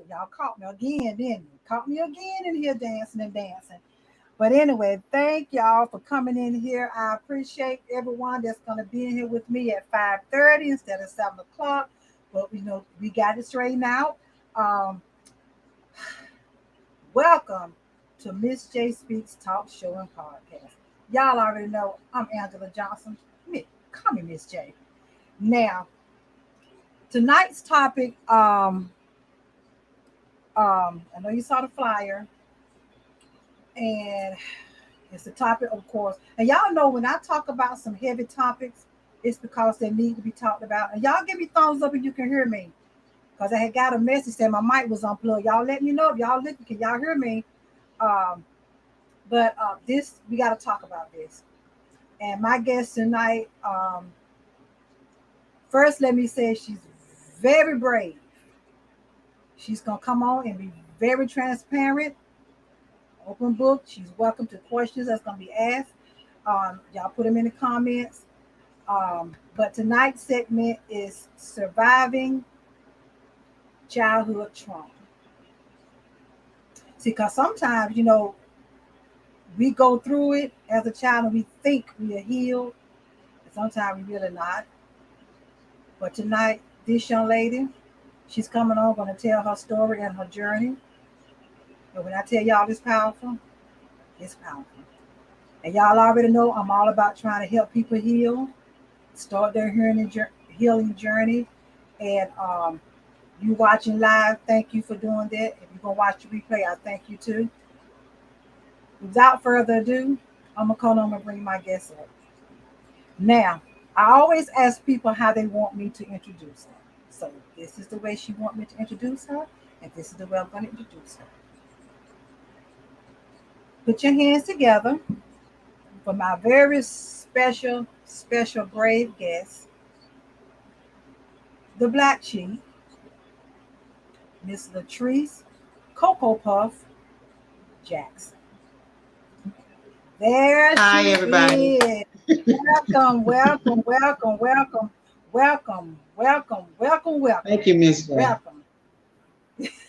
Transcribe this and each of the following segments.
Y'all caught me again, didn't you? Caught me again in here dancing and dancing. But anyway, thank y'all for coming in here. I appreciate everyone that's going to be in here with me at 5:30 instead of 7 o'clock. But we got it straightened out. Um, Welcome to Miss J Speaks Talk Show and Podcast. Y'all already know I'm Angela Johnson. Call me Miss J. Now, tonight's topic, I know you saw the flyer, and it's the topic, of course. And y'all know when I talk about some heavy topics, it's because they need to be talked about. And y'all give me thumbs up if you can hear me, because I had got a message saying my mic was unplugged. Y'all let me know if y'all listen. Can y'all hear me? But this, we got to talk about this. And my guest tonight, first, let me say she's very brave. She's gonna come on and be very transparent, open book. She's welcome to questions that's gonna be asked. Y'all put them in the comments. But tonight's segment is surviving childhood trauma. See, because sometimes, we go through it as a child and we think we are healed, and sometimes we really not. But tonight, this young lady, she's coming on, going to tell her story and her journey. And when I tell y'all it's powerful, it's powerful. And y'all already know I'm all about trying to help people heal, start their healing journey. And you watching live, thank you for doing that. If you're going to watch the replay, I thank you too. Without further ado, I'm going to call on and bring my guest up. Now, I always ask people how they want me to introduce her. So this is the way she wants me to introduce her, and this is the way I'm going to introduce her. Put your hands together for my very special, brave guest, the Black Chief, Miss Latrice Cocopuff Jackson. There Hi, she everybody. is. Welcome, welcome, welcome, welcome, welcome, welcome, welcome, welcome. Thank you, Miss J. Welcome.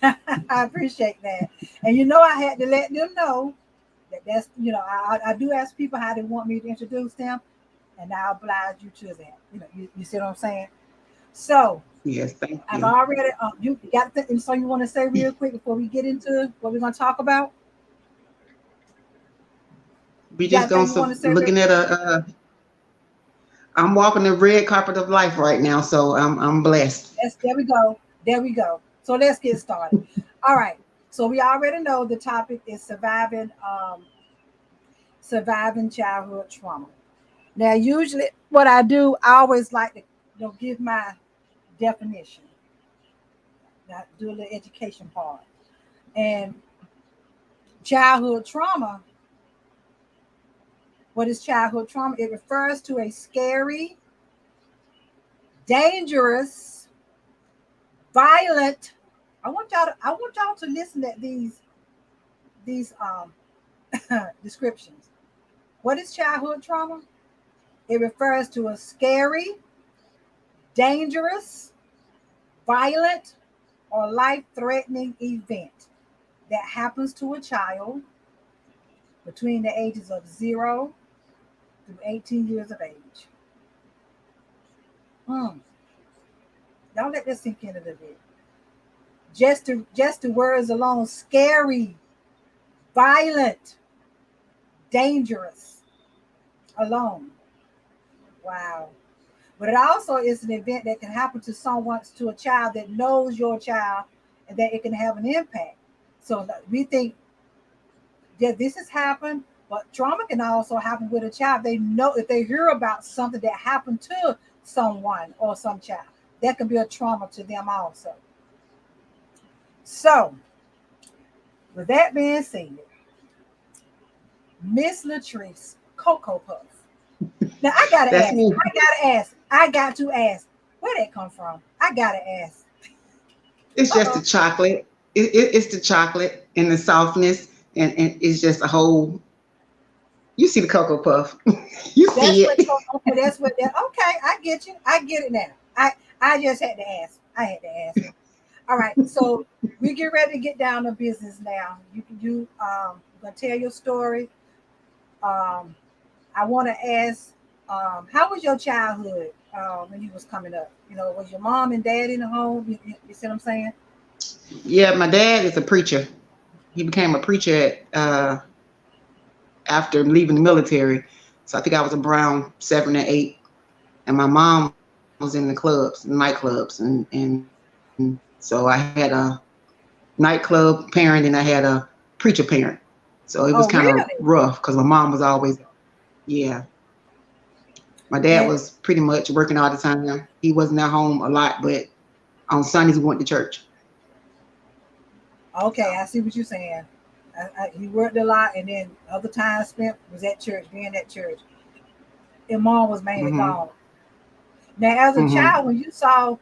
I appreciate that. And I had to let them know that's, I do ask people how they want me to introduce them, and I oblige you to that. You see what I'm saying? So, Yes, thank I've you. already, you got and so you want to say real quick before we get into what we're going to talk about? We You just got gonna anything you want to say real looking at quick? I'm walking the red carpet of life right now, so I'm blessed. There we go. There we go. So let's get started. All right. So we already know the topic is surviving childhood trauma. Now, usually, what I do, I always like to give my definition, do a little education part. And childhood trauma. What is childhood trauma? It refers to a scary, dangerous, violent. I want y'all to listen to these descriptions. What is childhood trauma? It refers to a scary, dangerous, violent, or life-threatening event that happens to a child between the ages of 0 through 18 years of age. Hmm. Y'all let this sink in a little bit. Just the words alone: scary, violent, dangerous alone. Wow. But it also is an event that can happen to a child that knows your child, and that it can have an impact. So we think that this has happened, but trauma can also happen with a child. They know if they hear about something that happened to someone or some child, that can be a trauma to them also. So, with that being said, Miss Latrice Cocopuff. Now I gotta That's ask. me. I gotta ask. I got to ask. Where that come from? I gotta ask. It's just the Uh-oh. chocolate. It's the chocolate and the softness, and it's just a whole. You see the Cocoa Puff. You That's see what. it. Okay, that's what. Okay, I get you. I get it now. I just had to ask. I had to ask. All right, so we get ready to get down to business now. You gonna tell your story. Um, I want to ask, how was your childhood when you was coming up? Was your mom and dad in the home? You see what I'm saying? Yeah, my dad is a preacher. He became a preacher after leaving the military. So I think I was around 7 or 8, and my mom was in the clubs, nightclubs, and so I had a nightclub parent and I had a preacher parent. So it was Oh, kind of really? rough because my mom was always, yeah. My dad And was pretty much working all the time. He wasn't at home a lot, but on Sundays we went to church. okay, So I see what you're saying. He worked a lot, and then other time spent was at church, being at church. and mom was mainly Mm-hmm. gone. Now, as a Mm-hmm. child, when you saw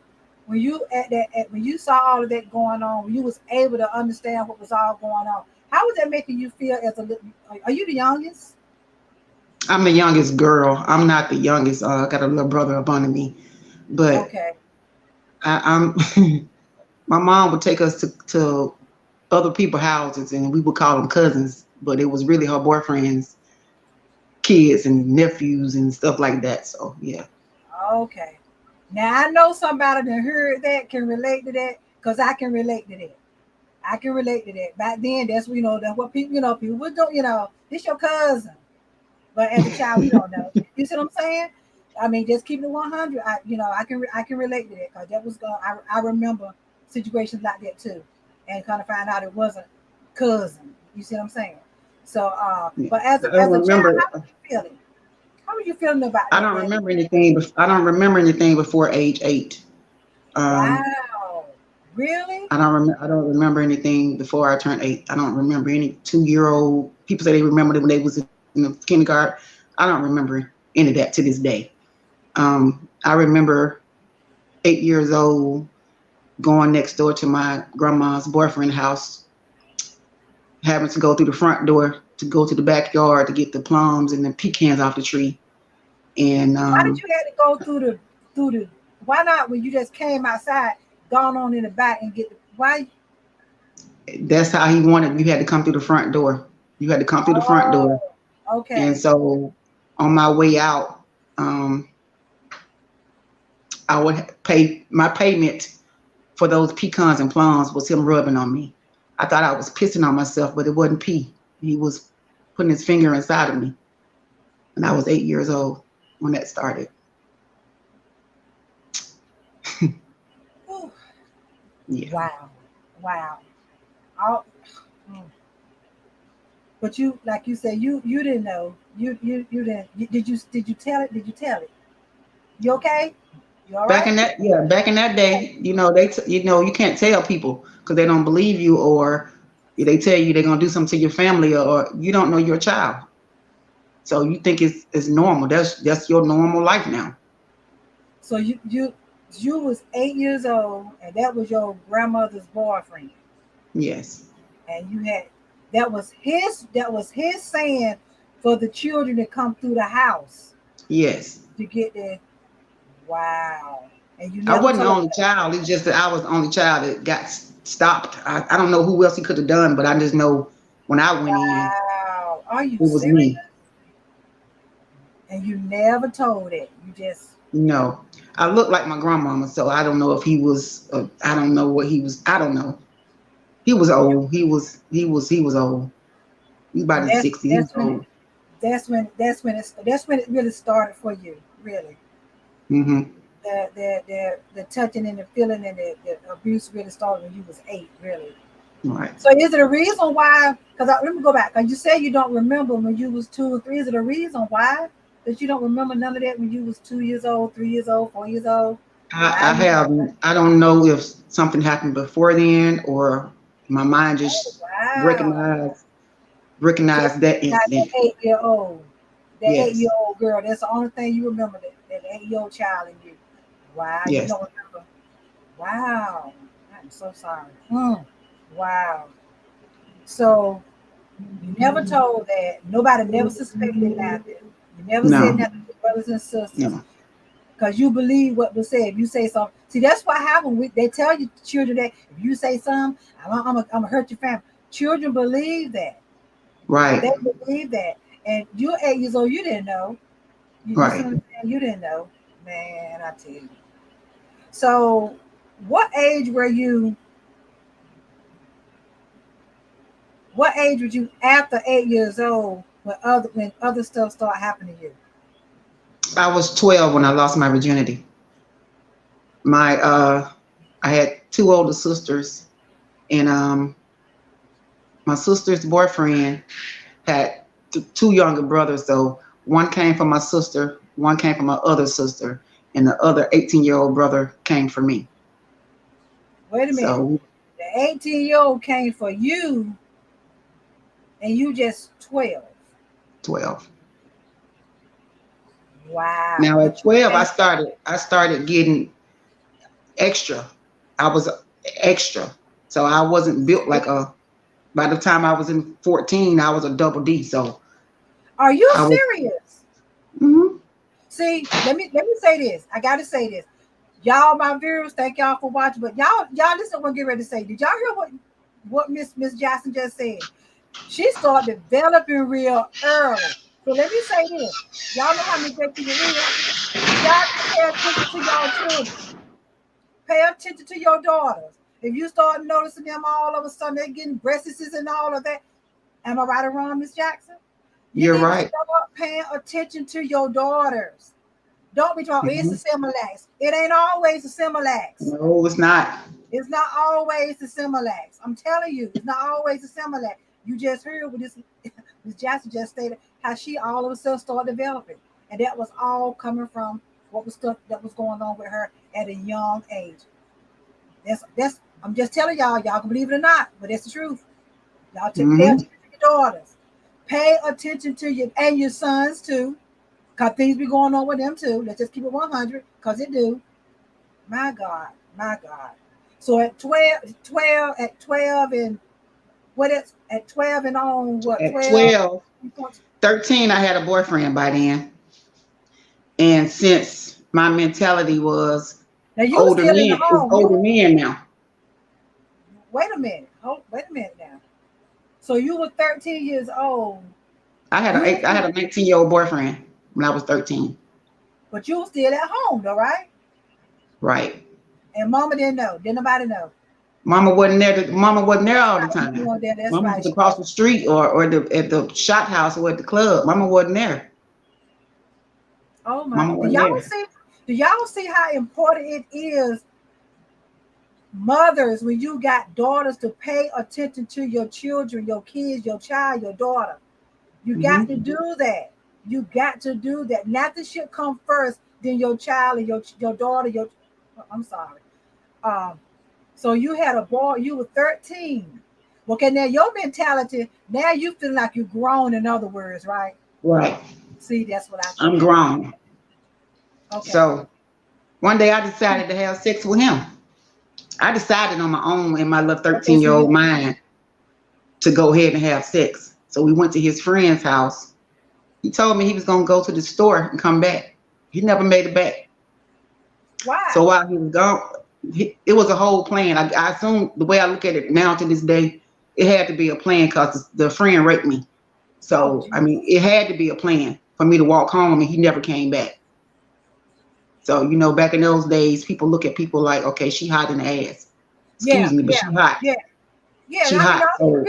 all of that going on, when you was able to understand what was all going on, how was that making you feel as a little? Are you the youngest? I'm the youngest girl. I'm not the youngest. I got a little brother up under me, but Okay, I'm. My mom would take us to other people's houses, and we would call them cousins, but it was really her boyfriend's kids and nephews and stuff like that. So yeah. okay. Now I know somebody that heard that can relate to that because I can relate to that. I can relate to that. Back then, that's that's what people people would do. This your cousin, but as a child, we don't know. You see what I'm saying? I mean, just keeping it 100. I can relate to that because that was going. I remember situations like that too, and kind of find out it wasn't cousin. You see what I'm saying? So, Yeah. but as I as don't a child, remember. how were you feeling? How were you feeling about I that? don't That remember anything. I don't remember anything before age 8. Um, wow, really? I don't remember anything before I turned 8. I don't remember any 2-year-old. People say they remember it when they was in the kindergarten. I don't remember any of that to this day. I remember 8 years old going next door to my grandma's boyfriend's house, having to go through the front door to go to the backyard to get the plums and the pecans off the tree. And Why did you have to go through the? Why not when you just came outside, gone on in the back and get the why? that's how he wanted. You had to come through the front door. You had to come through the front door. Oh, And okay. so on my way out, um, I would pay my payment for those pecans and plums was him rubbing on me. I thought I was pissing on myself, but it wasn't pee. He was putting his finger inside of me. And I was 8 years old when that started. Whew. Yeah. Wow, wow. All, mm. But you, like you said, you didn't know. You didn't. Did you tell it? Did you tell it? You okay? You all right? Back in that day, you can't tell people because they don't believe you, or they tell you they're gonna do something to your family, or you don't know your child. So you think it's normal. That's your normal life now. So you was 8 years old, and that was your grandmother's boyfriend, Yes. and you had that was his saying for the children to come through the house Yes. to get there. Wow. And you I never wasn't the told only them. child. It's just that I was the only child that got stopped. I don't know who else he could have done, but I just know when I went in, Wow. Are you it was serious? me. And you never told it. You just No, I look like my grandmama, so I don't know if he was. I don't know what he was. I don't know. He was you old. He was old. He's about and his that's 60s. He was that's when old. that's when it really started for you, really. Hmm. The touching and the feeling and the abuse really started when you was 8, really. Right. So is it a reason why? Because let me go back. Because you say you don't remember when you was 2 or 3. Is it a reason why that you don't remember none of that when you was 2 years old, 3 years old, 4 years old, I 5 years have. old? I don't know if something happened before then, or my mind Oh just wow! recognized Just that not that incident. 8 year old, that eight Yes. year old girl. That's the only thing you remember. That 8 year old child in you. Wow, you Yes. don't remember. Wow, I'm so sorry. Mm, wow. So you never told that. Nobody never suspected nothing. You never said No. nothing to your brothers and sisters No. because you believe what was said. If you say something, see that's what happened. They tell you children that if you say something, I'm gonna hurt your family. Children believe that. Right. They believe that. And you're 8 years old. You didn't know. You see Right. what I'm saying? You didn't know, man. I tell you. So, what age were you? What age were you after 8 years old when other stuff started happening to you? I was 12 when I lost my virginity. My I had two older sisters, and my sister's boyfriend had two younger brothers. So one came from my sister, one came from my other sister, and the other 18-year-old brother came for me. Wait a minute. So The 18-year-old came for you, and you just 12. 12. Wow. Now at But you 12, came. I started getting extra. I was extra. So I wasn't built like a, by the time I was in 14, I was a double D. So Are you I was, serious? mhm. See, let me say this. I gotta say this. Y'all, my viewers, thank y'all for watching. But y'all listen what I'm getting ready to say. Did y'all hear what Miss Jackson just said? She started developing real early. So let me say this. Y'all know how Miss J keep it real. Y'all need to pay attention to y'all children. Pay attention to your daughters. If you start noticing them all of a sudden they're getting breasts and all of that, am I right or wrong, Miss Jackson? You You're need to right. start paying attention to your daughters. Don't be talking, it's Mhm. the Similax. It ain't always the Similax. No, it's not. It's not always the Similax. I'm telling you, it's not always the Similax. You just heard what this Miss Jackson just stated, how she all of a sudden started developing. And that was all coming from what was stuff that was going on with her at a young age. That's I'm just telling y'all can believe it or not, but that's the truth. Y'all pay Hmm. attention to your daughters. Pay attention to your and your sons too. Cause things be going on with them too. Let's just keep it 100, cause it do. My God, my God. So at 12 and what is at 12 and on what At 12? 12, 13, I had a boyfriend by then. And since my mentality was Now you were older still in the men, it's home. older men now. Wait a minute. Oh, wait a minute now. So you were 13 years old. You were I still, had a 19-year-old boyfriend when I was 13. but you were still at home though, right? Right. And mama didn't know. Didn't nobody know. Mama wasn't there. Mama wasn't there That's all the right. You time. weren't there. That's Mama right. was She across wasn't. the street or at the shot house or at the club. Mama wasn't there. Oh my. Mama Do wasn't y'all there. see? Do y'all see how important it is, mothers, when you got daughters, to pay attention to your children, your kids, your child, your daughter? You got to Hmm. do that. You got to do that. Nothing should come first than your child and your daughter. I'm sorry. Um, so you had a boy. You were 13. Okay, now your mentality. Now you feel like you're grown. In other words, right? Right. See, that's what I I'm thought. grown. Okay. So one day I decided to have sex with him. I decided on my own in my little Okay. 13-year-old mind to go ahead and have sex. So we went to his friend's house. He told me he was going to go to the store and come back. He never made it back. So Why? while he was gone, it was a whole plan. I assume the way I look at it now to this day, it had to be a plan because the friend raped me. Oh, So, I mean, Jesus. it had to be a plan for me to walk home and he never came back. So, back in those days, people look at people like, okay, she hot in the ass. Yeah, Excuse me, but yeah, she hot. yeah, yeah. She I mean, hot. So,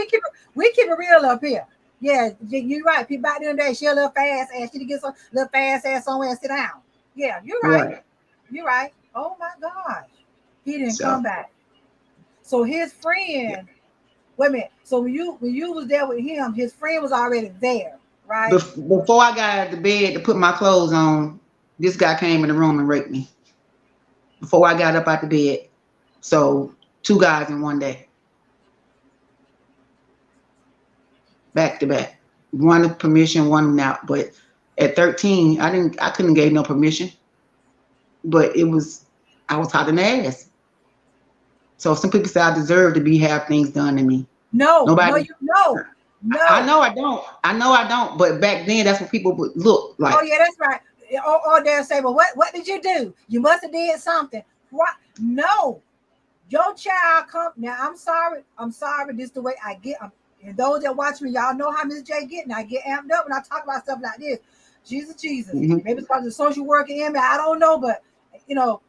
we keep it real up here. Yeah, you're right. People back in the day, she a little fast ass. She to get some little fast ass somewhere and sit down. Yeah, you're right. right. You're right. Oh my gosh, he didn't So, come back. So his yeah. friend, wait a minute. So when you was there with him, his friend was already there, right? Before I got out of the bed to put my clothes on, this guy came in the room and raped me. Before I got up out the bed. So, two guys in one day, back to back. One permission, one out. But at 13, I couldn't get no permission. But I was hot in the ass. So some people say I deserve to be have things done to me. No, no, Nobody. you no, I no. know I don't. I know I don't. But back then, that's what people would look Oh like. yeah, that's right. Or they'll say, well, what did you do? You must have did something. What? No, your child come now. I'm sorry. I'm sorry. This is the way I get. And those that watch me, y'all know how Miss J get. And I get amped up when I talk about stuff like this. Jesus, Jesus. Hmm. Maybe it's because the social worker in me. I don't know, but you know,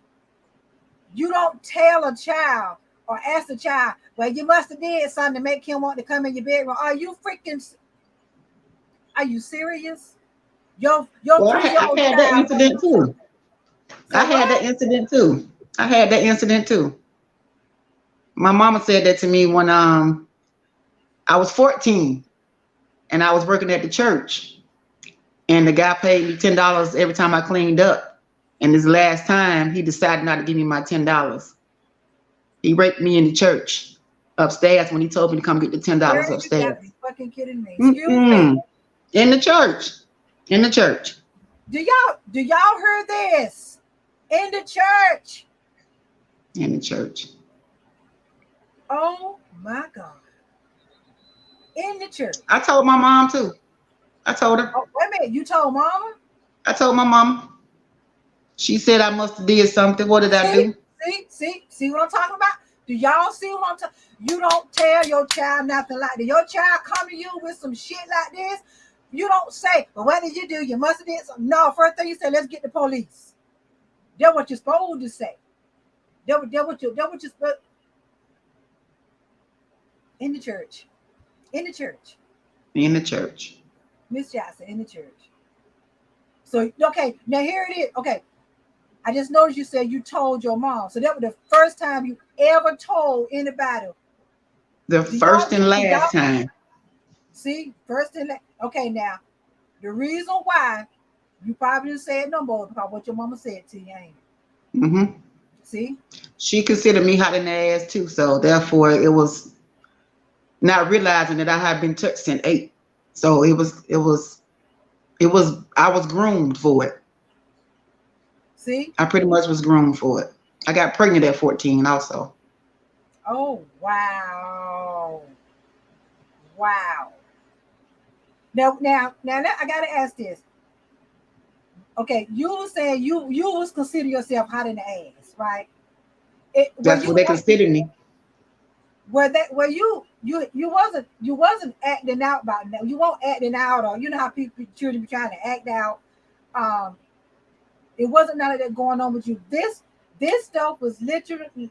you don't tell a child or ask a child, well, you must have did something to make him want to come in your bedroom. Are you freaking? Are you serious? Your Well, 3 year I old had that child gonna incident do too. something. Say what? I had that incident too. My mama said that to me when I was 14 and I was working at the church and the guy paid me $10 every time I cleaned up. And this last time he decided not to give me my $10. He raped me in the church upstairs when he told me to come get the $10 Girl, you upstairs. gotta be fucking kidding me. Excuse me. Mm-mm. In the church. In the church. Do y'all hear this? In the church. In the church. Oh my God. In the church. I told my mom too. I told her. Oh, wait a minute. You told mama? I told my mom. She said I must have did something. What did I See, do? see what I'm talking about? Do y'all see what I'm talking? You don't tell your child nothing like that. Your child come to you with some shit like this. You don't say, well, what did you do? You must have did something. No, first thing you say, let's get the police. That's what you're supposed to say. That what you're supposed in the church. In the church. In the church. Miss Jackson, in the church. So, okay, now here it is. Okay, I just noticed you said you told your mom. So that was the first time you ever told anybody. The Do y'all first and do y'all last time. see first and last? Okay, now the reason why you probably didn't say it no more because what your mama said to you, ain't it? Mm-hmm. See? She considered me hot in the ass too, so therefore it was not realizing that I had been touched since 8. So it was I was groomed for it. See? I pretty much was groomed for it. I got pregnant at 14 also. Oh wow. Wow. Now I gotta ask this. Okay, you were saying you was consider yourself hot in the ass, right? It, were That's what you they considered me. were you wasn't acting out about that. You weren't acting out, or you know how people children be trying to act out. Um, it wasn't none of that going on with you. This stuff was literally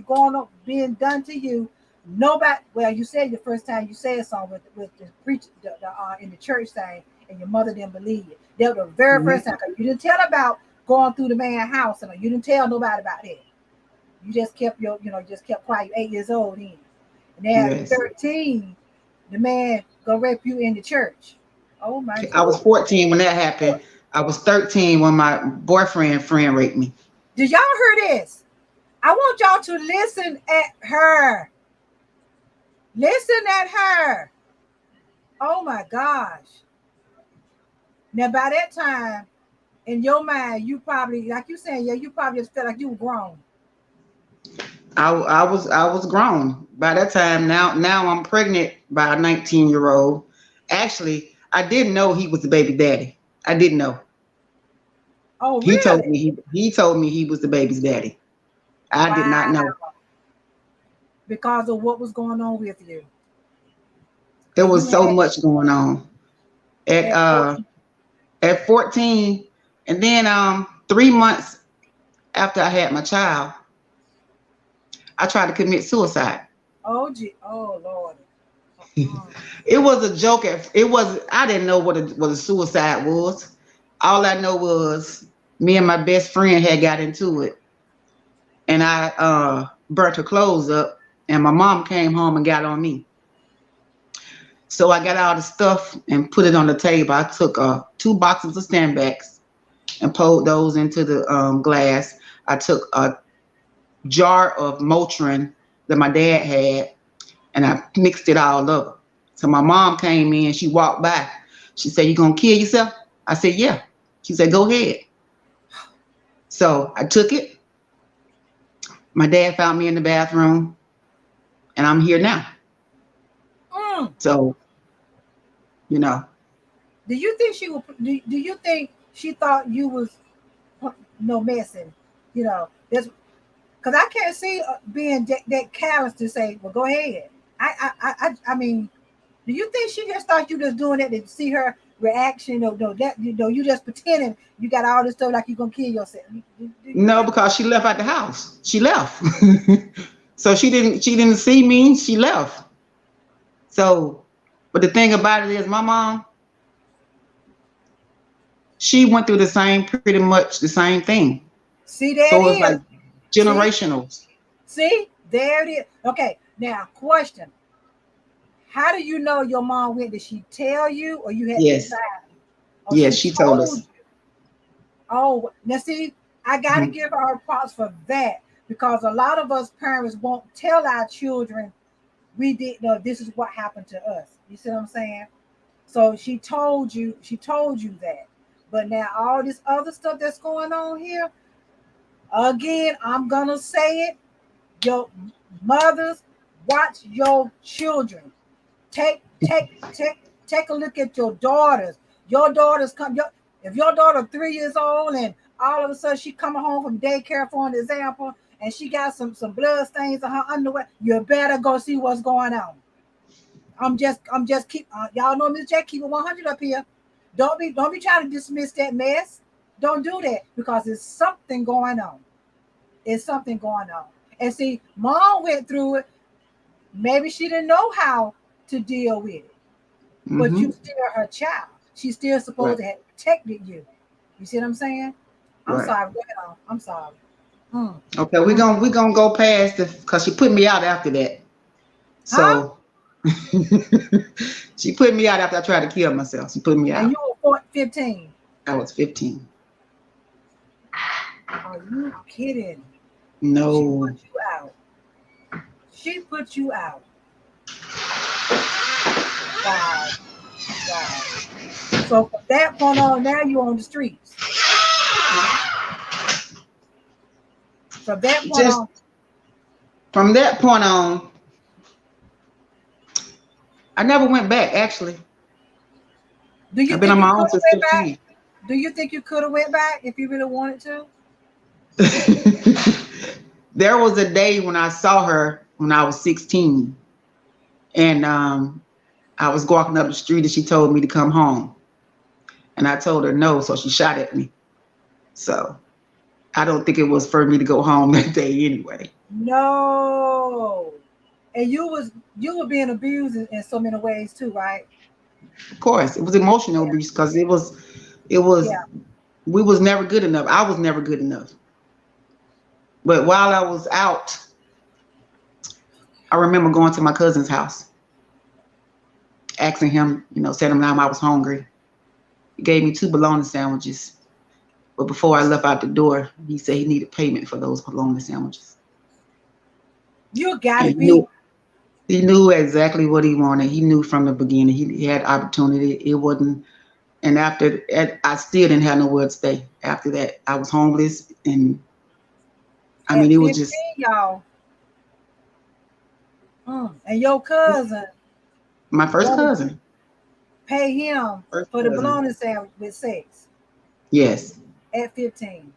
going on, being done to you. Nobody. Well, you said the first time you said something with the preach in the church thing, and your mother didn't believe it. That was the very Hmm. first time. 'Cause you didn't tell about going through the man's house, and you didn't tell nobody about that. You just kept just kept quiet. You're 8 years old then, and then at Yes. 13, the man go rape you in the church. Oh my I was God! 14 when that happened. I was 13 when my boyfriend friend raped me. Did y'all hear this? I want y'all to listen at her. Listen at her. Oh my gosh. Now by that time, in your mind, you probably, like you saying, yeah, you probably just felt like you were grown. I was grown by that time. Now I'm pregnant by a 19-year-old. Actually, I didn't know he was the baby daddy. I didn't know. Oh, He told really? me he told me he was the baby's daddy. I did not know. Wow. Because of what was going on with you. There And you was so had much going on at at uh 14. at 14, and then 3 months after I had my child, I tried to commit suicide. Oh, gee. Oh, Lord. Uh-uh. It was a joke. It was. I didn't know what a suicide was. All I know was me and my best friend had got into it, and I burnt her clothes up, and my mom came home and got on me. So I got all the stuff and put it on the table. I took 2 boxes of Sandbags and poured those into the glass. I took a jar of Motrin that my dad had, and I mixed it all up. So my mom came in, she walked by. She said, "You gonna kill yourself?" I said, "Yeah." She said, "Go ahead." So I took it. My dad found me in the bathroom, and I'm here now. Mm. So, you know, Do you think she would? Do you think she thought you was no messing? That's because I can't see being that callous to say, "Well, go ahead." I mean, do you think she just thought you just doing that to see her reaction, or no, that you just pretending you got all this stuff like you gonna kill yourself? Do you no, think? because she left out the house. She left. So she didn't see me. She left. So, but the thing about it is, my mom, she went through the same, pretty much the same thing. See, there it So it's like is. See, generational. there it is. Okay, now question: how do you know your mom went? Did she tell you, or you had to Yes, decide? Or yes, she she told told us. you? Oh, now see, I got to Mhm. give her props for that because a lot of us parents won't tell our children we didn't know this is what happened to us. You see what I'm saying? So she told you that. But now all this other stuff that's going on here, again, I'm gonna say it. Your mothers, watch your children. Take a look at your daughters. Your daughters come. If your daughter 3 years old and all of a sudden she coming home from daycare for an example, and she got some blood stains on her underwear, you better go see what's going on. I'm just keep y'all know Miss Jack, keep it 100 up here. Don't be trying to dismiss that mess. Don't do that because there's something going on. It's something going on. And see, mom went through it. Maybe she didn't know how to deal with it, but Mm-hmm. you still her child. She's still supposed Right. to have protected you. You see what I'm saying? I'm Right. sorry. Go ahead on. I'm sorry. Mm, Okay, we're mm. gonna we're gonna go past it because she put me out after that. Huh? So she put me out after I tried to kill myself. She put me And out. you were 15. I was 15. Are you kidding? She put No. you out. She put you out. Wow. Wow. So from that point on, now you're on the streets. From that point Just on, from that point on, I never went back actually. do you I've been think on you my could own have since went back? 15. Do you think you could have went back if you really wanted to? There was a day when I saw her when I was 16, and I was walking up the street and she told me to come home, and I told her no, so she shot at me. So I don't think it was for me to go home that day anyway. No. And you were being abused in so many ways too, right? Of course, it was emotional Yeah. abuse because it was Yeah. we was never good enough. I was never good enough. But while I was out, I remember going to my cousin's house, asking him, telling him I was hungry. He gave me two bologna sandwiches. But before I left out the door, he said he needed payment for those bologna sandwiches. You gotta And be. he knew exactly what he wanted. He knew from the beginning. He had opportunity. It wasn't. And after that, I still didn't have nowhere to stay. After that, I was homeless, and I mean, At it was 15, just y'all. And your cousin my first wanted you to cousin. pay him First for the cousin. bologna sandwich with sex Yes, at 15.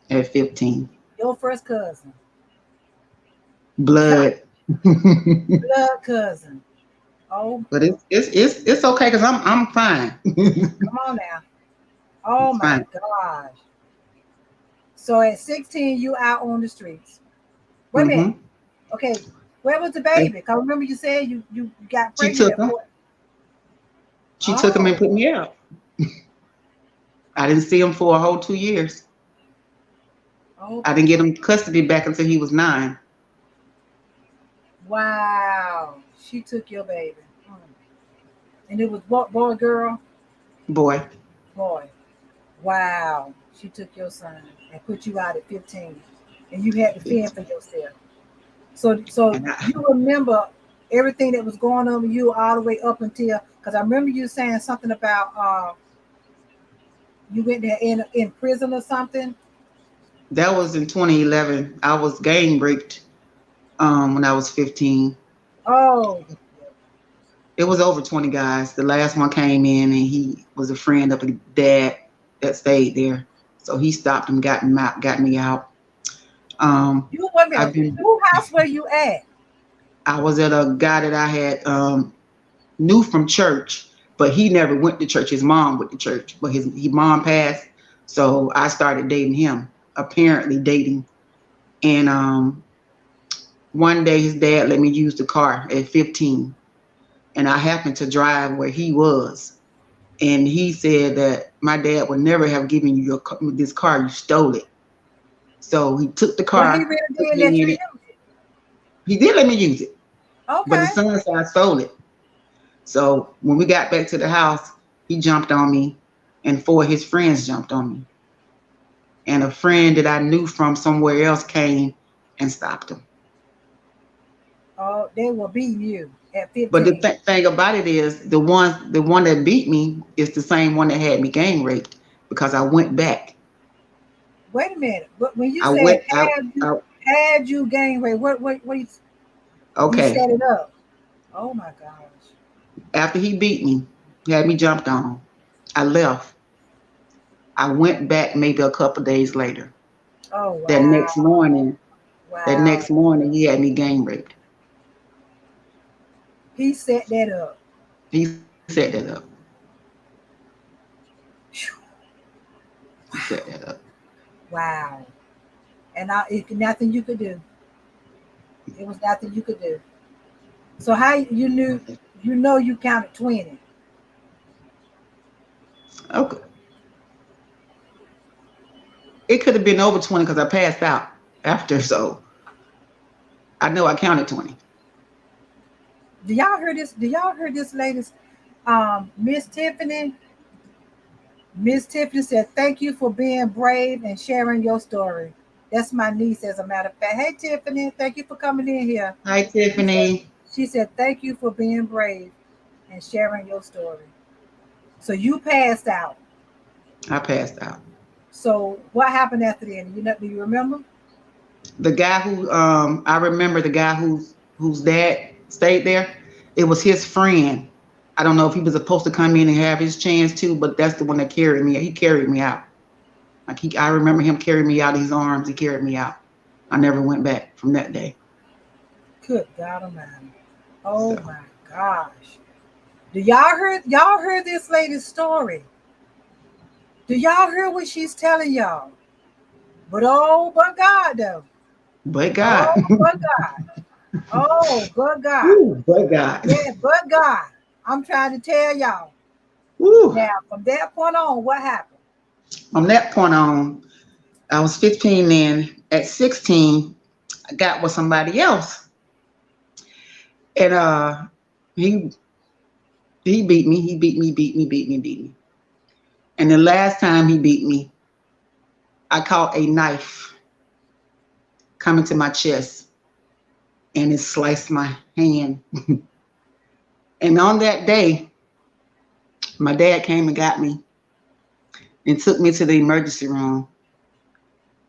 at 15. Your first cousin. Blood. Blood cousin. Oh, But it's okay because I'm fine. come on now. Oh It's my fine. gosh. So at 16, you out on the streets. Wait a minute. Hmm. Okay, where was the baby? Cause remember you said you got She pregnant took at him. 4. She took him and Oh, put me out. I didn't see him for a whole 2 years. I didn't okay. get him custody back until he was 9. Wow. She took your baby. Mm. And it was what, boy, girl? Boy. Boy. Wow. She took your son and put you out at 15. And you had to fend Yes. for yourself. So And I, you remember everything that was going on with you all the way up until, because I remember you saying something about you went there in prison or something. that was in 2011. I was gang raped when I was 15. Oh, It was over 20 guys. The last one came in and he was a friend of the dad that stayed there. So he stopped him, got me out. you wait a I've minute. been Who house were you at? I was at a guy that I had knew from church, but he never went to church. His mom went to church, but his mom passed, so I started dating him. Apparently dating, and one day his dad let me use the car at 15, and I happened to drive where he was, and he said that my dad would never have given you this car. You stole it. So he took the But he car, really put did let me you in it. use it. He did let me use it, but the Okay. son said I stole it. So when we got back to the house, he jumped on me, and four of his friends jumped on me. And a friend that I knew from somewhere else came and stopped him. Oh, they were beating you at But the 15. thing about it is, the one that beat me is the same one that had me gang raped because I went back. Wait a minute. But when you I said went out. had you gain weight, what you Okay. set it up? Oh my gosh. After he beat me, he had me jumped on. I left. I went back maybe a couple days later. Oh That next wow. morning, that Wow. next morning, he had me gang raped. He set that up. He set that up. Phew. He set that up. Wow. And nothing you could do. It was nothing you could do. So how you knew you counted 20? Okay. It could have been over 20 because I passed out after, so I know I counted 20. Do y'all hear this? Do y'all hear this latest Miss Tiffany? Miss Tiffany said, "Thank you for being brave and sharing your story." That's my niece, as a matter of fact. Hey, Tiffany, thank you for coming in here. Hi, She said, Tiffany. she said, "Thank you for being brave and sharing your story." So you passed out. I passed out. So what happened after that? Do you remember? The guy who I remember the guy whose dad stayed there. It was his friend. I don't know if he was supposed to come in and have his chance too, but that's the one that carried me. He carried me out. I remember him carrying me out of his arms. He carried me out. I never went back from that day. Good God Almighty! Oh So my gosh! Do y'all heard this lady's story? Do y'all hear what she's telling y'all? But God though. but God. Oh, but God. Oh, but God. Woo, but God. Yeah, but God. I'm trying to tell y'all. Woo. Now, from that point on, what happened? From that point on, I was 15 then. At 16, I got with somebody else. And he he beat me. He beat me. And the last time he beat me, I caught a knife coming to my chest and it sliced my hand. And on that day, my dad came and got me and took me to the emergency room.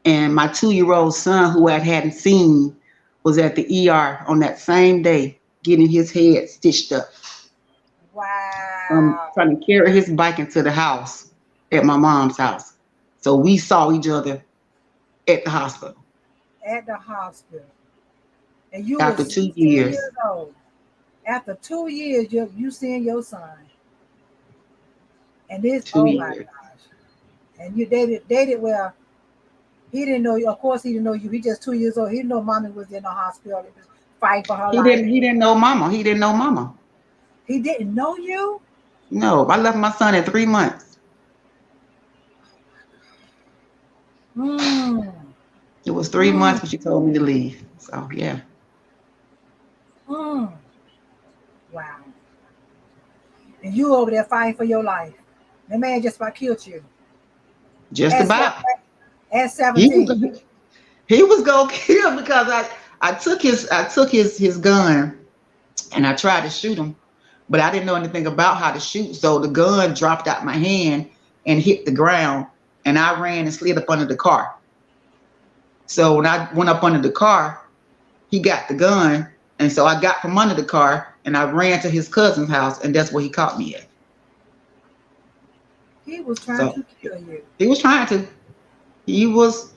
And my 2-year-old son, who I hadn't seen, was at the ER on that same day getting his head stitched up from Wow. trying to carry his bike into the house at my mom's house. So we saw each other at the hospital At the hospital. And you were after two 16 years. years old. After 2 years, you seeing your son. And this, Two oh my years. gosh. And you dated well. He didn't know you. Of course, he didn't know you. He just 2 years old. He didn't know mommy was in the hospital. He was fighting for her He life. didn't. He didn't know mama. He didn't know mama. He didn't know you? No, I left my son at 3 months. Mm, It was three mm, months when she told me to leave. So yeah, mm. Wow. And you over there fighting for your life. That man just about killed you. just At, se- about. at He 17. was. He was gonna kill because I took his gun and I tried to shoot him, but I didn't know anything about how to shoot. So the gun dropped out my hand and hit the ground, and I ran and slid up under the car. So when I went up under the car, he got the gun, and so I got from under the car and I ran to his cousin's house, and that's where he caught me at. He was trying So to kill you. he was trying to. He was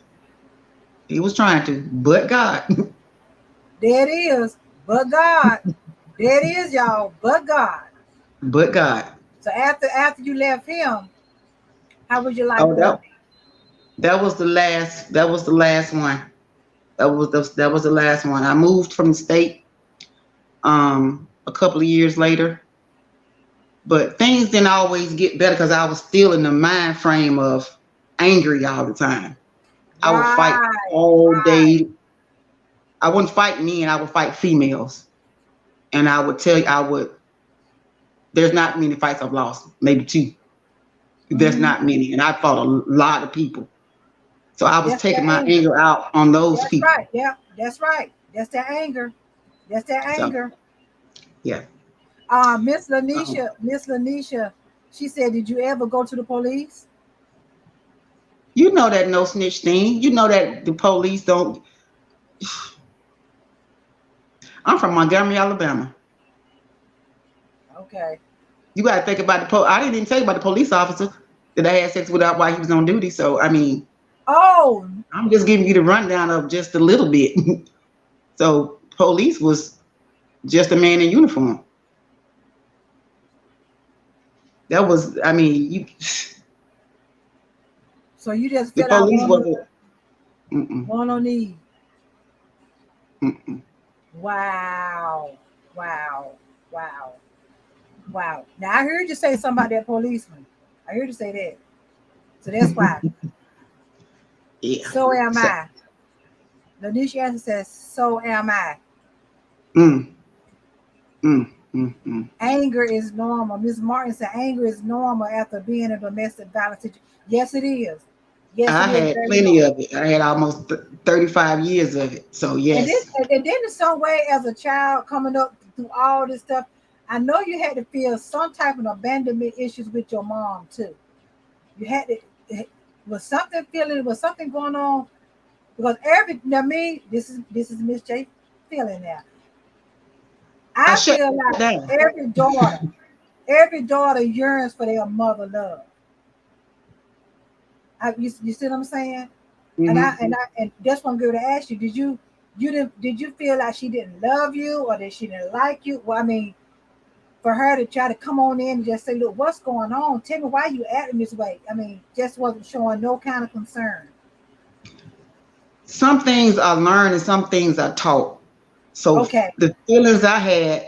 he was trying to, but God. There it is. But God. There it is, y'all. But God. But God. So after you left him, how was your life Oh, going? that was the last. That was the last one. That was the last one. I moved from the state a couple of years later, but things didn't always get better because I was still in the mind frame of angry all the time. I would fight Right. all Right. day. I wouldn't fight men. I would fight females, and I would tell you I would. There's not many fights I've lost, maybe two. There's Mm-hmm. not many, and I fought a lot of people. So I was That's that taking my anger. anger out on those That's people. right. Yeah, that's right. That's that anger. That's that So anger. yeah. Miss Um, Lanisha, she said, "Did you ever go to the police?" You know that no snitch thing. You know that the police don't. I'm from Montgomery, Alabama. Okay. You got to think about the I didn't even tell you about the police officer that I had sex with while he was on duty. So I mean, Oh, I'm just giving you the rundown of just a little bit. So police was just a man in uniform. That was, I mean, so you just the feel I police want wasn't. Mm-mm, one on these. mm-mm. Wow. Wow. Wow. Wow. Now I heard you say something about that policeman. I heard you say that. So that's why. Yeah. So am So, I. Lanisha answer says, so am I. mm, mm, mm, mm. Anger is normal. Miss Martin said anger is normal after being in a domestic violence situation. Yes, it is. Yes, I it is had very plenty normal. of it. I had almost 35 years of it. So And then, yes. and then in some way, as a child coming up through all this stuff, I know you had to feel some type of abandonment issues with your mom too. You had to was something going on because every now me this is Miss J feeling now. I I shut feel like down. every daughter yearns for their mother love. You see what I'm saying? And I Hmm. and I and that's what I'm going to ask you. Did you feel like she didn't love you or that she didn't like you? Well, I mean, for her to try to come on in and just say, look, what's going on? Tell me why you acting this way. I mean, just wasn't showing no kind of concern. Some things are learned and some things are taught. So Okay. the feelings I had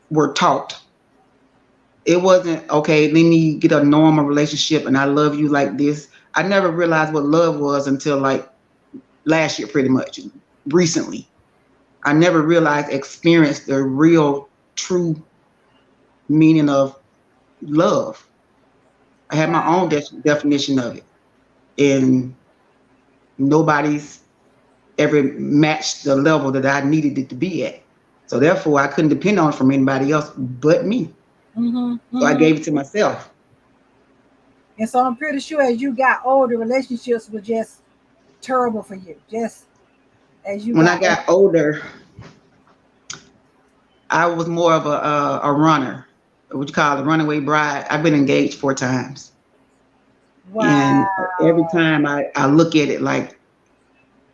were taught. It wasn't okay. Let me get a normal relationship and I love you like this. I never realized what love was until like last year, pretty much recently. I never realized, experienced the real, true meaning of love. I had my Wow. own definition of it, and nobody's ever matched the level that I needed it to be at. So therefore, I couldn't depend on it from anybody else but me. Mm-hmm. So I Mm-hmm. gave it to myself. And so I'm pretty sure as you got older, relationships were just terrible for you. Just as you When I got older. got older, I was more of a runner, what you call a runaway bride. I've been engaged 4 times. And every Wow. time I look at it like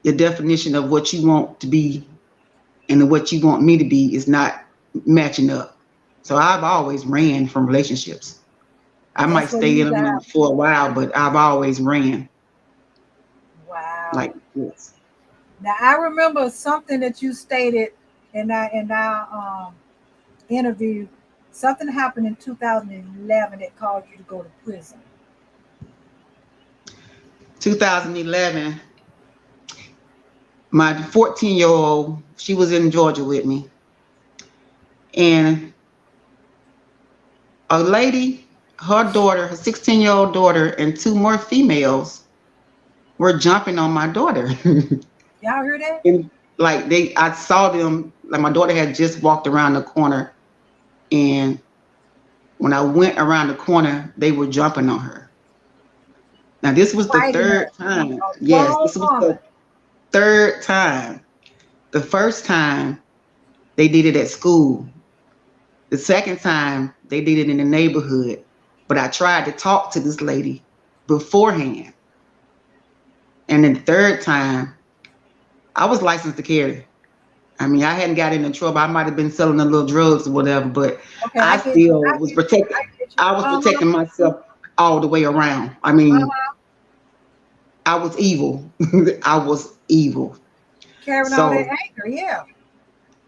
the definition of what you want to be and what you want me to be is not matching up. So I've always ran from relationships. I might That's what stay you in them got. for a while, but I've always ran Wow. like this. Now I remember something that you stated in our interview. Something happened in 2011 that caused you to go to prison. 2011, my 14-year-old, she was in Georgia with me, and a lady, her daughter, her 16-year-old daughter, and 2 more females were jumping on my daughter. Y'all hear that? And like I saw them, like my daughter had just walked around the corner, and when I went around the corner, they were jumping on her. Now this was the Fighting her. third time. A Yes, grown this was woman. the third time. The first time they did it at school. The second time they did it in the neighborhood. But I tried to talk to this lady beforehand. And then the third time, I was licensed to carry. I mean, I hadn't got into trouble. I might have been selling a little drugs or whatever, but Okay, I I get you. still I was get you. protected. I get you. I was Uh-huh. protecting myself all the way around. I mean, Uh-huh. I was evil. I was evil. Carrying all that So anger. Yeah.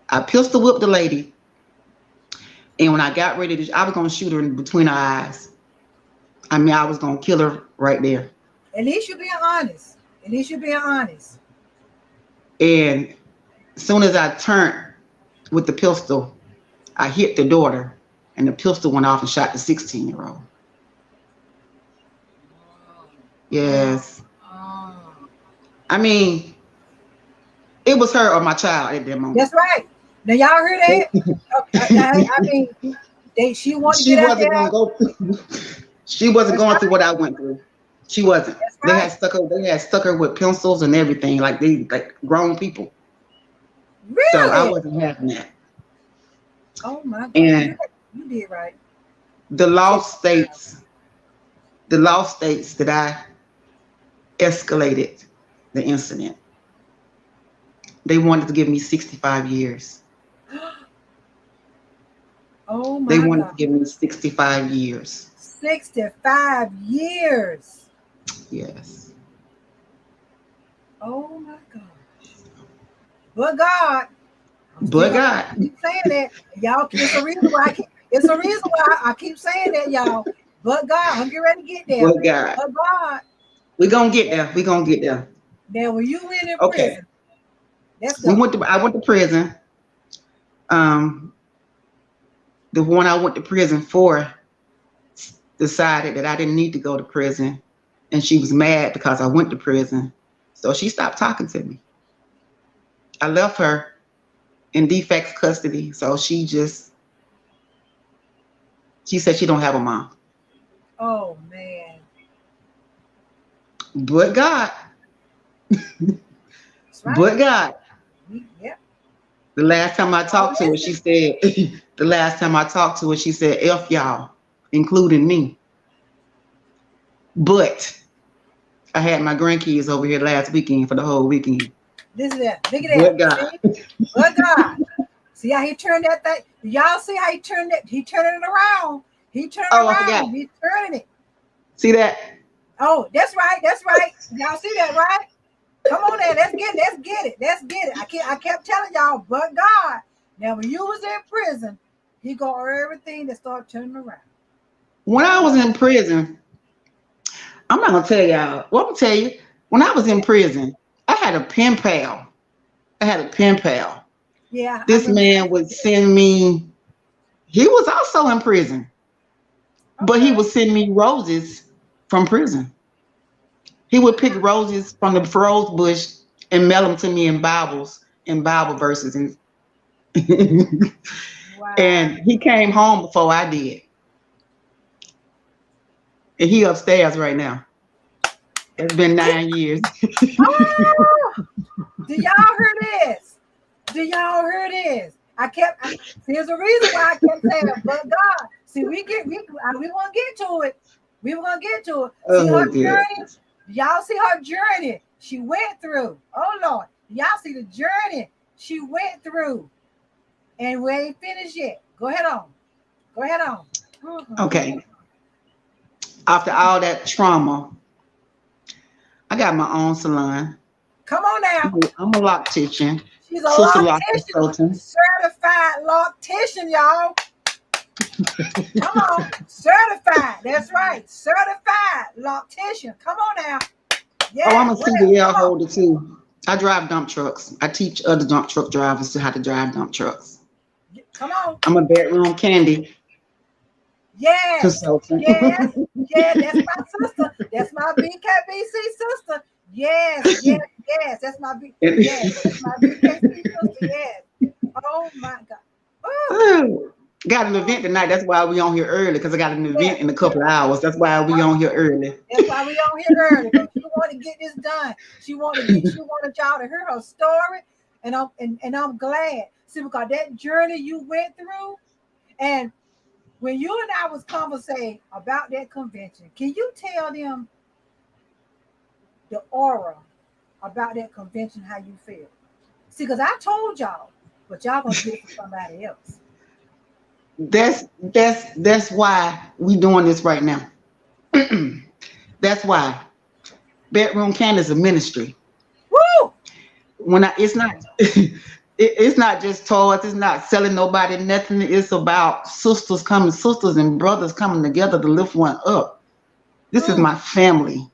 I pistol whipped the lady, and when I got ready to, I was gonna shoot her in between her eyes. I mean, I was gonna kill her right there. At least you're being honest. At least you're being honest. And as soon as I turned with the pistol, I hit the daughter, and the pistol went off and shot the 16-year-old. Mm, Yes. mm. I mean, it was her or my child at that moment. That's right. Now y'all hear that? I mean, she wanted to She get out wasn't there. gonna go through. She wasn't That's going through right. what I went through. She wasn't. That's They had right. stuck her. They had stuck her with pencils and everything, like they like grown people. So I Really? wasn't having that. Oh my God. And You did right. the law states, the law states that I escalated the incident. They wanted to give me 65 years. Oh They my wanted God. to give me 65 years. 65 years. Yes. Oh my God. But God, I'm still But gonna God, keep saying that. Y'all, it's a reason why I keep saying that, y'all. But God, I'm getting ready to get there. but God, But God, we're gonna get there. We're gonna get there. now when you went in Okay. prison, let's go. I went to prison. Um, the one I went to prison for decided that I didn't need to go to prison, and she was mad because I went to prison. So she stopped talking to me. I left her in defects custody. So she said she don't have a mom. Oh man. But God, That's right. but God. Yep. The last time I Oh, talked to her, she listen. said, the last time I talked to her, she said, F y'all, including me. But I had my grandkids over here last weekend for the whole weekend. Listen to that. Look at But that. God. See? But God. See how he turned that thing? Y'all see how he turned it? He turning it around. He turned Oh, I forgot. around. He's turning it. See that? Oh, that's right. That's right. Y'all see that, right? Come on there. Let's get it. Let's get it. Let's get it. I kept telling y'all, but God. Now when you was in prison, he got everything that started turning around. When I was in prison, I'm not gonna tell y'all. Well, I'm gonna tell you. When I was in Yeah. prison, I had a pen pal. I had a pen pal. Yeah, I This remember. man would send me. He was also in prison, but he Okay. would send me roses from prison. He would pick roses from the rose bush and mail them to me in Bible verses, and Wow. and he came home before I did, and he upstairs right now. It's been He, 9 years. oh, do y'all hear this? Do y'all hear this? There's a reason why I kept saying, but God. See, we want to get to it. We were gonna get to it. See her Oh, good. journey. Y'all see her journey she went through. Oh Lord, y'all see the journey she went through, and we ain't finished yet. Go ahead on. Go ahead on. Okay. After all that trauma, I got my own salon. Come on now. I'm a loctician, She's a sister lock loctician, consultant. certified loctician, y'all. Come on, certified. That's right, certified loctician. Come on now. Oh, I'm Yeah. a What else? CDL Come on. holder too. I drive dump trucks. I teach other dump truck drivers to how to drive dump trucks. Come on. I'm a bedroom candy Yes. consultant. Yes. Yeah. That's my sister. That's my BKBC sister. Yes. Yes. Yes. That's my B. Yes. That's my BKC sister. Yes. Oh my God. Oh. Got an event Oh. tonight. That's why we on here early because I got an Yes. event in a couple of hours. That's why we on here early. That's why we on here early because she want to get this done. She wanted y'all to hear her story, and I'm glad. See, because that journey you went through, and when you and I was conversing about that convention, can you tell them the aura about that convention, how you feel? See, because I told y'all, but y'all gonna get it from somebody else. That's why we doing this right now. That's why bedroom candy is a ministry. Woo! It's not it's not just toys. It's not selling nobody nothing. It's about sisters and brothers coming together to lift one up. This is Mm. my family.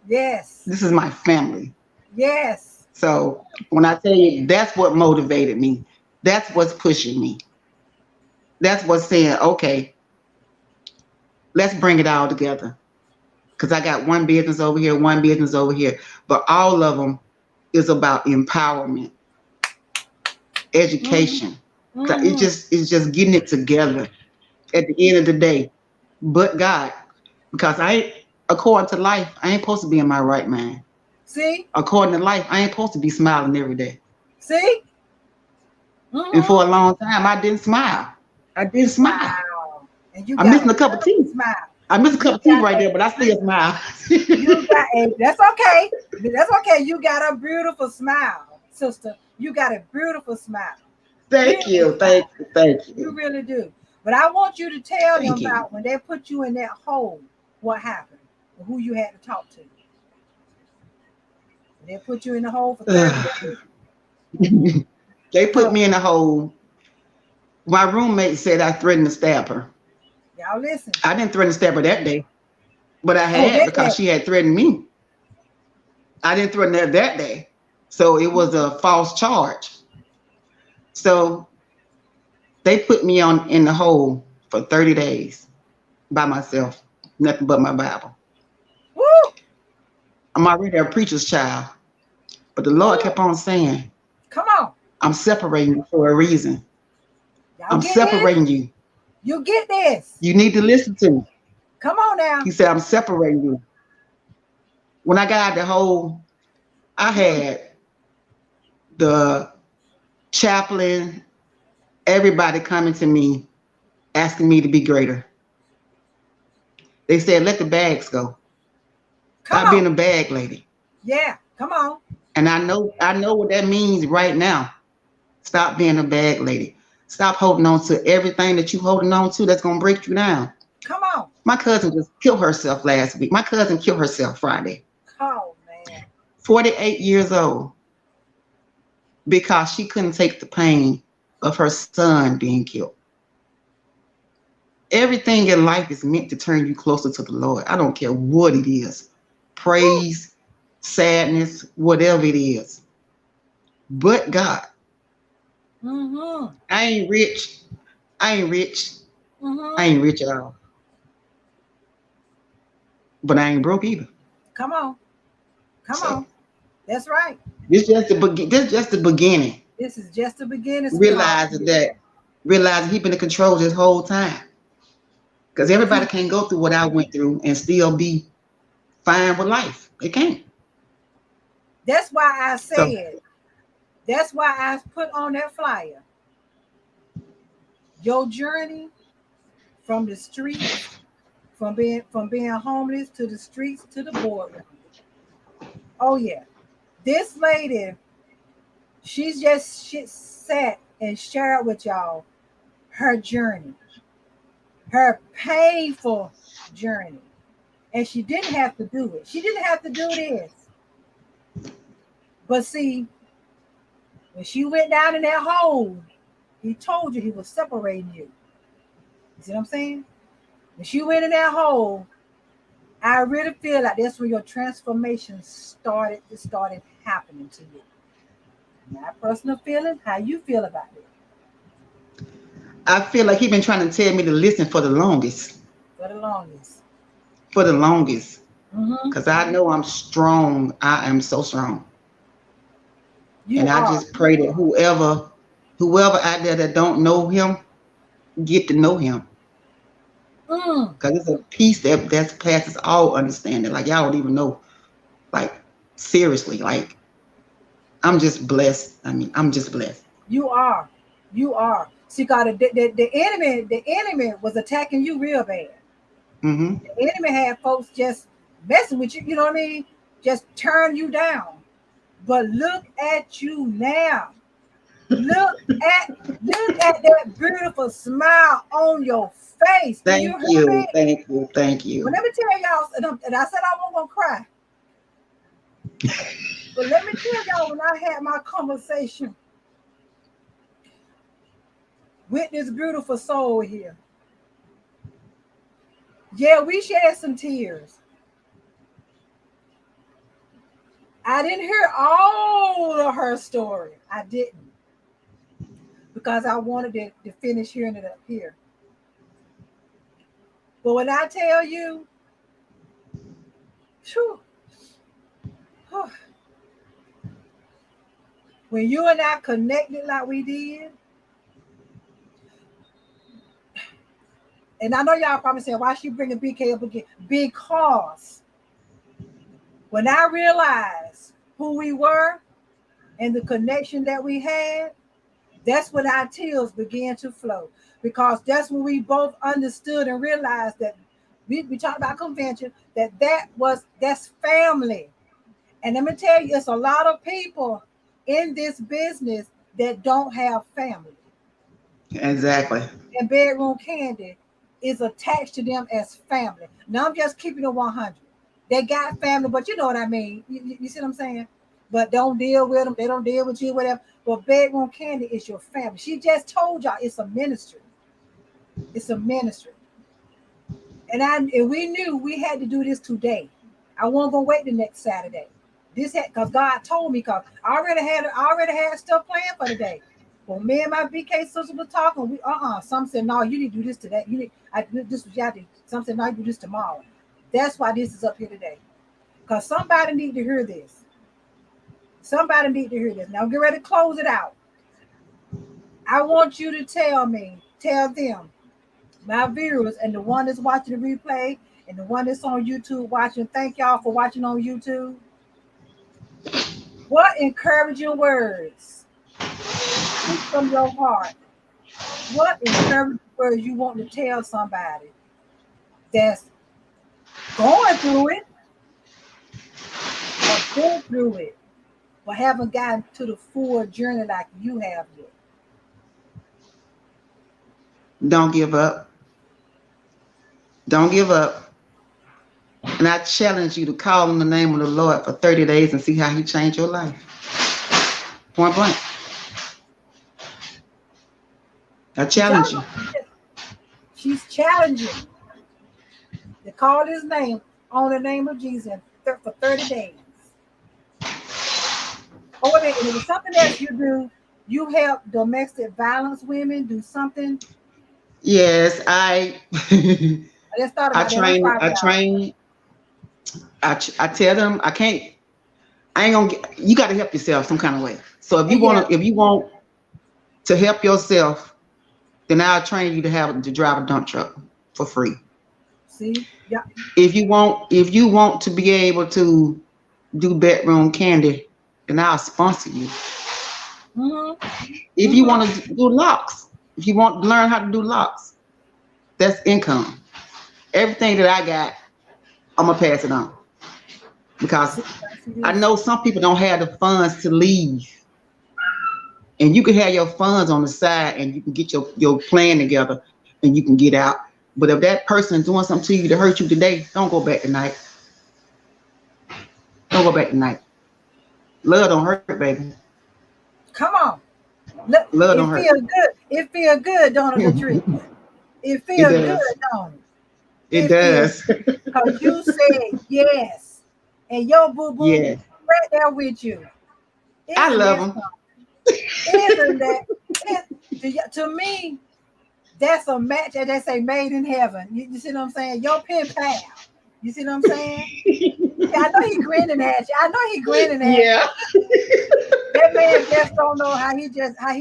Yes. This is my family. Yes. So when I tell you that's what motivated me, that's what's pushing me. That's what's saying, okay, let's bring it all together. Because I got one business over here, one business over here, but all of them is about empowerment, Mm-hmm. education. So Mm-hmm. it's just getting it together at the end of the day. But God, because according to life, I ain't supposed to be in my right mind. See? According to life, I ain't supposed to be smiling every day. See? And Mm-hmm. for a long time, I didn't smile. I didn't smile. Wow. And you I'm got missing a a cup of beautiful tea. smile. I miss a You cup of tea got right a there, but I still smile. you got a that's okay. That's okay. You got a beautiful smile, sister. You got a beautiful smile. Thank Beautiful you, thank smile. you, thank You you, really do. But I want you to tell them thank you. about when they put you in that hole, what happened, and who you had to talk to. They put you in the hole for 30 days. They put Huh. me in a hole. My roommate said I threatened to stab her. Y'all listen. I didn't threaten to stab her that day, but I Oh, had that because day. she had threatened me. I didn't threaten her that day. So it was a false charge. So they put me on in the hole for 30 days by myself, nothing but my Bible. Woo! I'm already a preacher's child, but the Lord Mm. kept on saying, Come on. I'm separating you for a reason. Y'all I'm get this? separating you. You get this. You need to listen to me. Come on now. He said, I'm separating you. When I got out the hole, I Mm. had the chaplain, everybody coming to me, asking me to be greater. They said, let the bags go. Come Stop being on. a bag lady. Yeah. Come on. And I know what that means right now. Stop being a bag lady. Stop holding on to everything that you holding on to that's gonna break you down. Come on. My cousin just killed herself last week. My cousin killed herself Friday. Oh man. 48 years old because she couldn't take the pain of her son being killed. Everything in life is meant to turn you closer to the Lord. I don't care what it is. Woo. Praise, sadness, whatever it is. But God, Mm-hmm. I ain't rich. I ain't rich. I Mm-hmm. ain't rich at all. But I ain't broke either. Come on. Come So on. That's right. this just the beginning. This is just the beginning, sweetheart. Realizing that realizing he been in control this whole time. Because But everybody you can't go through what I went through and still be fine with life. They can't. that's why I So said, that's why I put on that flyer. Your journey from the streets, from being homeless to the streets to the boardroom. Oh yeah. This lady, she sat and shared with y'all her journey, her painful journey. And she didn't have to do it. She didn't have to do this. But see, when she went down in that hole, he told you he was separating you. You see what I'm saying? When she went in that hole, I really feel like that's where your transformation started happening to you. My personal feeling, how you feel about it I feel like he been trying to tell me to listen for the longest. for the longest. For the longest. Mm-hmm. Because I know I'm strong. I am so strong. You And I are. just pray that whoever out there that don't know him get to know him. Mm. Because it's a peace that passes all understanding. Like y'all don't even know. Like seriously. Like I'm just blessed. I mean, I'm just blessed. You are. You are. See, God, the enemy was attacking you real bad. Hmm. The enemy had folks just messing with you. You know what I mean? Just turn you down. But look at you now. Look at look at that beautiful smile on your face. Do you Thank hear me? you. Thank you. Thank But you. let me tell y'all, and I said I wasn't gonna cry. But let me tell y'all, when I had my conversation with this beautiful soul here, yeah, we shared some tears. I didn't hear all of her story. I didn't because I wanted to finish hearing it up here. But when I tell you, whew, whew, when you and I connected like we did, And I know y'all probably saying, why she bringing BK up again? Because when I realized who we were and the connection that we had, that's when our tears began to flow. Because that's when we both understood and realized that we talked about convention, that's family. And let me tell you, it's a lot of people in this business that don't have family. Exactly. And Bedroom Candy is attached to them as family. Now I'm just keeping it 100. They got family, but you know what I mean. You see what I'm saying? But don't deal with them. They don't deal with you, whatever. But Bedroom Candy is your family. She just told y'all it's a ministry. It's a ministry. And we knew we had to do this today. I wasn't gonna wait the next Saturday. This had because God told me because I already had stuff planned for today. When me and my BK sister was talking, some said no, you need to do this today. This was y'all. Some said no, you do this tomorrow. That's why this is up here today. Because somebody need to hear this. Somebody need to hear this. Now get ready to close it out. I want you to tell them, my viewers, and the one that's watching the replay, and the one that's on YouTube watching. Thank y'all for watching on YouTube. What encouraging words from your heart? What encouraging words you want to tell somebody that's going through it or been through it, but haven't gotten to the full journey like you have yet? Don't give up. Don't give up. And I challenge you to call on the name of the Lord for 30 days and see how he changed your life. Point blank. I challenge you. She's challenging to call his name on the name of Jesus for 30 days. Oh, wait a minute. And it was something else you do. You help domestic violence women do something. Yes, Let's start I about that. train. I tell them I ain't gonna you got to help yourself some kind of way. So if you want to help yourself, then I'll train you to drive a dump truck for free. See, yeah. If you want to be able to do Bedroom Candy, then I'll sponsor you. If you want to do locks, if you want to learn how to do locks, that's income. Everything that I got, I'm gonna pass it on. Because I know some people don't have the funds to leave. And you can have your funds on the side and you can get your plan together and you can get out. But if that person is doing something to you to hurt you today, don't go back tonight. Don't go back tonight. Love don't hurt, baby. Come on. Look, Love don't hurt. Good. It feels good, don't it, Latrice? It feels good, don't it? It does. Because you said yes. And your boo-boo right there with you. I love them. Isn't that? To me, that's a match, as they say, made in heaven. You see what I'm saying? Your pen pal. You see what I'm saying? I know he grinning at you. Yeah. That man just don't know how he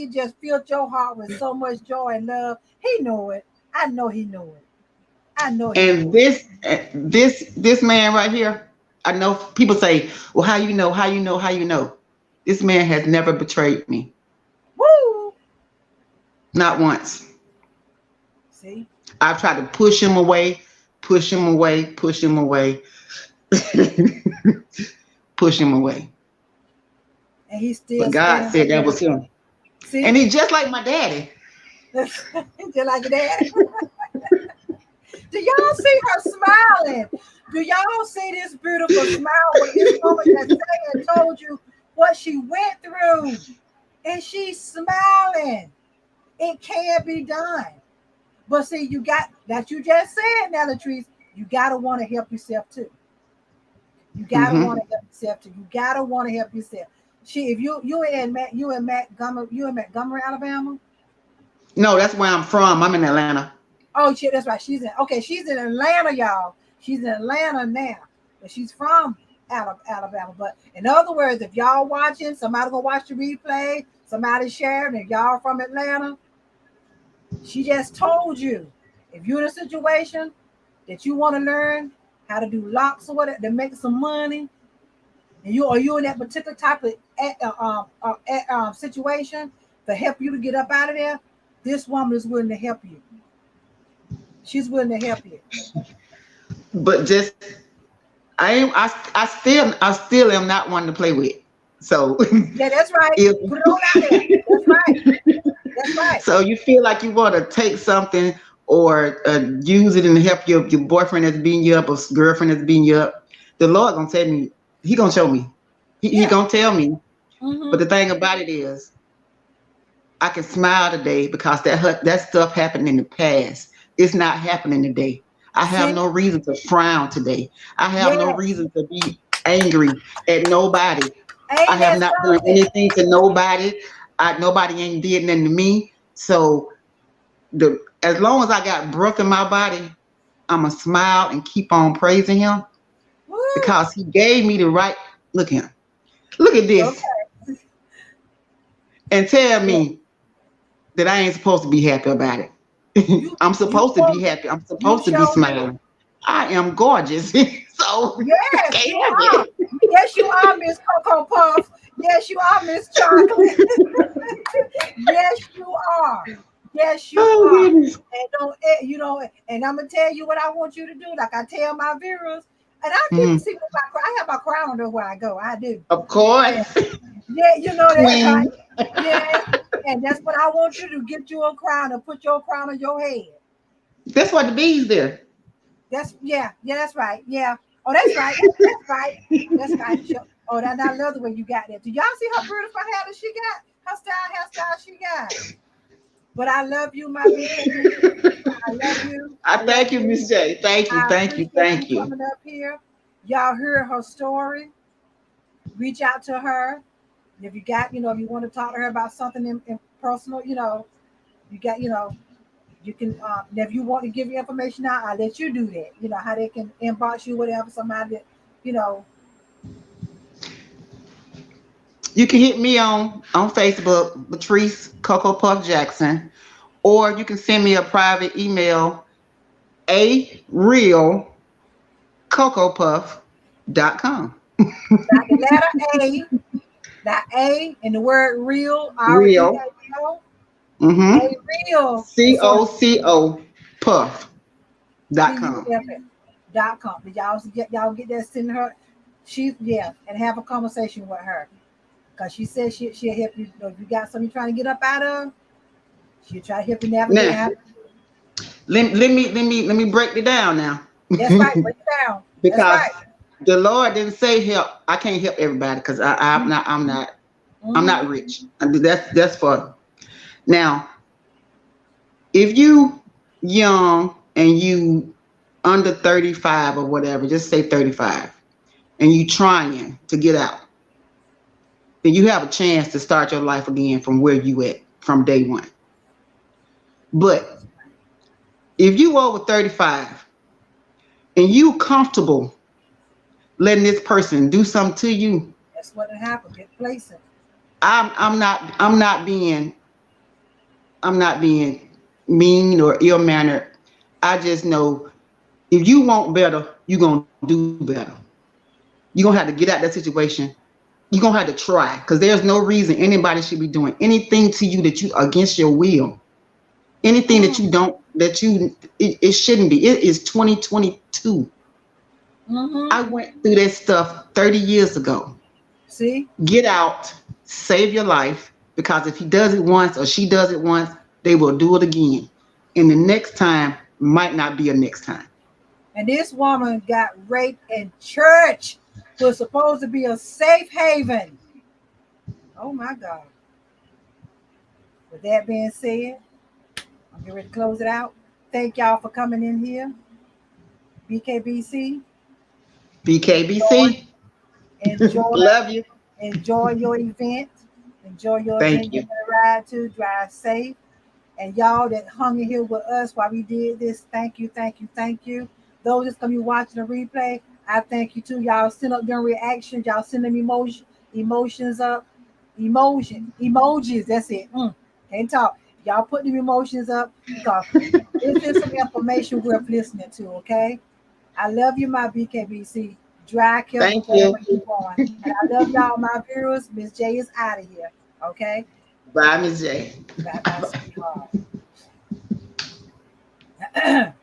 just filled your heart with so much joy and love. He knew it. I know he knew it. And this man right here, I know people say, well, how you know? This man has never betrayed me. Woo! Not once. See? I've tried to push him away. Push him away. Push him away. And he still. But God said that was him. See? And he's just like my daddy. Just like your daddy. Do y'all see her smiling? Do y'all see this beautiful smile when this woman that said and told you what she went through? And she's smiling. It can be done. But see, you got that you just said now, Latrice, you gotta want to help yourself too. You gotta want to help yourself too. You gotta want to help yourself. If you in Montgomery, Alabama? No, that's where I'm from. I'm in Atlanta. Oh shit, that's right. She's in Atlanta, y'all. She's in Atlanta now. But she's from Alabama. But in other words, if y'all watching, somebody gonna watch the replay, somebody sharing, if y'all from Atlanta, she just told you. If you're in a situation that you want to learn how to do locks or whatever to make some money, and you in that particular type of situation to help you to get up out of there, this woman is willing to help you. She's willing to help you. But just I still am not one to play with. So Yeah, that's right. if Put it on out there. That's right. That's right. so you feel like you want to take something or use it and help your boyfriend that's beating you up or girlfriend that's beating you up, the Lord gonna tell me. He gonna show me. He Yeah. gonna tell me. But Mm-hmm. the thing about it is, I can smile today because that stuff happened in the past. It's not happening today. I have See? no reason to frown today. I have no Yes. reason to be angry at nobody. I Ain't have that not done something? anything to nobody. Nobody ain't did nothing to me. So as long as I got breath in my body, I'ma smile and keep on praising him Woo. because he gave me the right look at him. Look at this Okay. and tell Yeah. me that I ain't supposed to be happy about it. I'm You supposed to be happy. I'm you supposed to be showed it. smiling. I am gorgeous. So Yes, can't you help are. it. Yes, you are, Miss Cocoa Puff. Yes, you are, Miss Chocolate. Yes, you are. Yes, you Oh are. goodness. And don't you know? And I'm gonna tell you what I want you to do. Like I tell my viewers, and I keep Mhm. see with I have my crown on there where I go. I do. Of And course. yeah, you know that, right? Queen. Yes. And that's what I want you to get you a crown and put your crown on your head. That's why the bees there. That's yeah, that's right. Yeah. Oh, that's right. That's right. That's right. Sure. Oh, that I love the way you got that. Do y'all see her beautiful hair that she got? Hairstyle she got. But I love you, my BKB. I love you. I I love thank you, you. Miss J. Thank you, I thank you, appreciate you thank you. coming up here. Y'all heard her story. Reach out to her. If you got, if you want to talk to her about something in personal, you got, you can. If you want to give your information out, I'll let you do that. You know how they can inbox you, whatever. Somebody that, you know, You can hit me on Facebook, Latrice Coco Puff Jackson, or you can send me a private email, a real cocopuff.com. got the letter A, that A, and the word real, Real. REAL, Mm-hmm. a real, and so COCO puff.com. PUF.com. Did y'all get that? Send her. And have a conversation with her because she said she'll help you. If you got something you're trying to get up out of, she'll try to help you navigate Now, how. let me break it down now. That's right. Break it down. That's Because right. the Lord didn't say help. I can't help everybody because I'm not Mm-hmm. rich. That's for now. If you young and you under 35 or whatever, just say 35, and you trying to get out, then you have a chance to start your life again from where you at from day one. But if you over 35 and you comfortable letting this person do something to you, That's what happened. Get placing. I'm not being mean or ill mannered. I just know if you want better, you're gonna do better. You're gonna have to get out that situation. You're gonna have to try because there's no reason anybody should be doing anything to you that you against your will. Anything that Mm-hmm. you don't that you it shouldn't be. It is 2022. Mm-hmm. I went through that stuff 30 years ago. See, Get out, save your life, because if he does it once or she does it once, they will do it again. And the next time might not be a next time. and this woman got raped in church, was supposed to be a safe haven. Oh my God. With that being said, I'm getting ready to close it out. Thank y'all for coming in here. BKBC. Enjoy, BKBC, enjoy, love you. enjoy your event. Enjoy your Thank event. You're you. gonna ride to drive safe. And y'all that hung in here with us while we did this, thank you, thank you, thank you. Those that's gonna be watching the replay, I thank you too. Y'all send up their reactions. Y'all send them emotions up, emojis. That's it. Can't talk. Y'all put them emotions up because This is some information worth listening to, okay? I love you, my BKBC. Dry careful, Thank you. wherever you're going. And I love y'all, my viewers. Miss J is out of here, okay? Bye, Miss J. Bye bye, sweetheart.